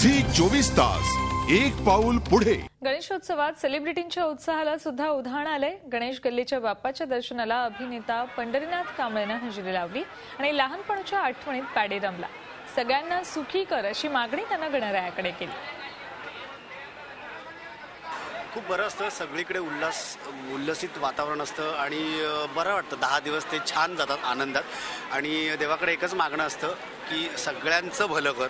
Zee 24 तास एक पाऊल पुढे। गणेशोत्सवात सेलिब्रिटींच्या उत्साहाला सुद्धा उधाण आले। गणेश गल्लीच्या बाप्पाच्या दर्शनाला अभिनेता पंढरीनाथ कांबळेने हजेरी लावली आणि लहानपणाच्या आठवणीत पॅडे रमला। सगळ्यांना सुखी कर अशी मागणी त्यानं गणरायाकडे केली। खूप बरं असतं, सगळीकडे उल्लसित वातावरण असतं आणि बरं वाटतं। 10 दिवस ते छान जातात आनंदात आणि देवाकडे एकच मागणं असतं की सगळ्यांचं भलं कर,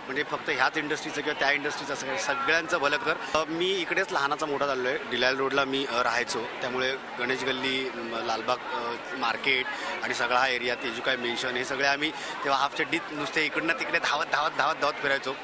म्हणजे फक्त ह्याच इंडस्ट्रीचं किंवा त्या इंडस्ट्रीचं सगळ्यांचं भलं कर। मी इकडेच लहानाचा मोठा झालो आहे, डिलायल रोडला मी राहायचो, त्यामुळे गणेश गल्ली, लालबाग मार्केट आणि सगळा हा एरिया, तेजुकाय मेन्शन, हे सगळे आम्ही तेव्हा हाफ चड्डीत नुसते इकडनं तिकडे धावत फिरायचो।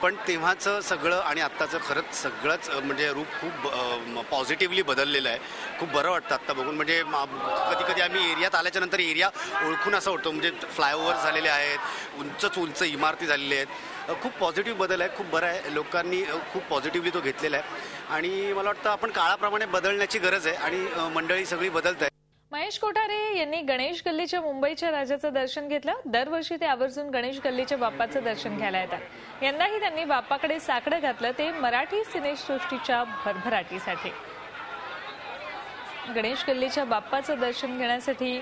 पण तेव्हाचं सगळं आणि आत्ताचं खरंच सगळंच म्हणजे रूप खूप पॉझिटिव्हली बदललेलं आहे। खूप बरं वाटतं आत्ता बघून, म्हणजे कधी कधी आम्ही एरियात आल्याच्या नंतर एरिया ओळखून असं वाटतं, म्हणजे फ्लायओव्हर झालेले आहेत, उंच इमारती झालेल्या आहेत, खूप पॉझिटिव्ह बदल आहे, खूप बरं आहे। लोकांनी खूप पॉझिटिव्हली तो घेतलेला आहे आणि मला वाटतं आपण काळाप्रमाणे बदलण्याची गरज आहे आणि मंडळी सगळी बदलत आहे। महेश कोठारे यांनी गणेश गल्लीच्या मुंबईच्या राजाचं दर्शन घेतलं। दरवर्षी ते आवर्जून गणेश गल्लीच्या बाप्पाचं दर्शन घ्यायला येतात। यंदाही त्यांनी बाप्पाकडे साकडं घातलं, ते मराठी सिनेसृष्टीच्या भरभराटीसाठी। गणेश गल्लीच्या बाप्पाचं दर्शन घेण्यासाठी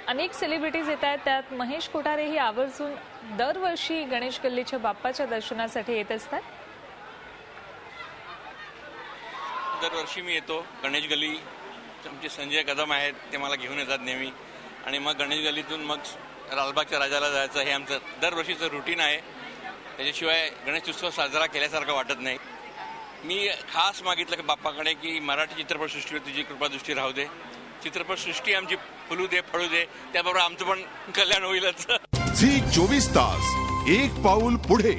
अनेक सेलिब्रिटीज येत आहेत, त्यात महेश कोठारेही आवर्जून दरवर्षी गणेश गल्लीच्या बाप्पाच्या दर्शनासाठी येत असतात। दरवर्षी मी येतो। गणेश गल्ली आमचे संजय कदम आहेत, ते मला घेऊन येतात नेहमी, आणि मग गणेश गल्लीतून मग लालबागच्या राजाला जायचं, हे आमचं दरवर्षीचं रुटीन आहे। त्याच्याशिवाय गणेश उत्सव साजरा केल्यासारखं वाटत नाही। मी खास मागितलं की बाप्पाकडे की मराठी चित्रपटसृष्टीवर तुझी कृपादृष्टी राहू दे, चित्रपटसृष्टी आमची फुलू दे, फळू दे, त्याबरोबर आमचं पण कल्याण होईलच। झी 24 तास एक पाऊल पुढे।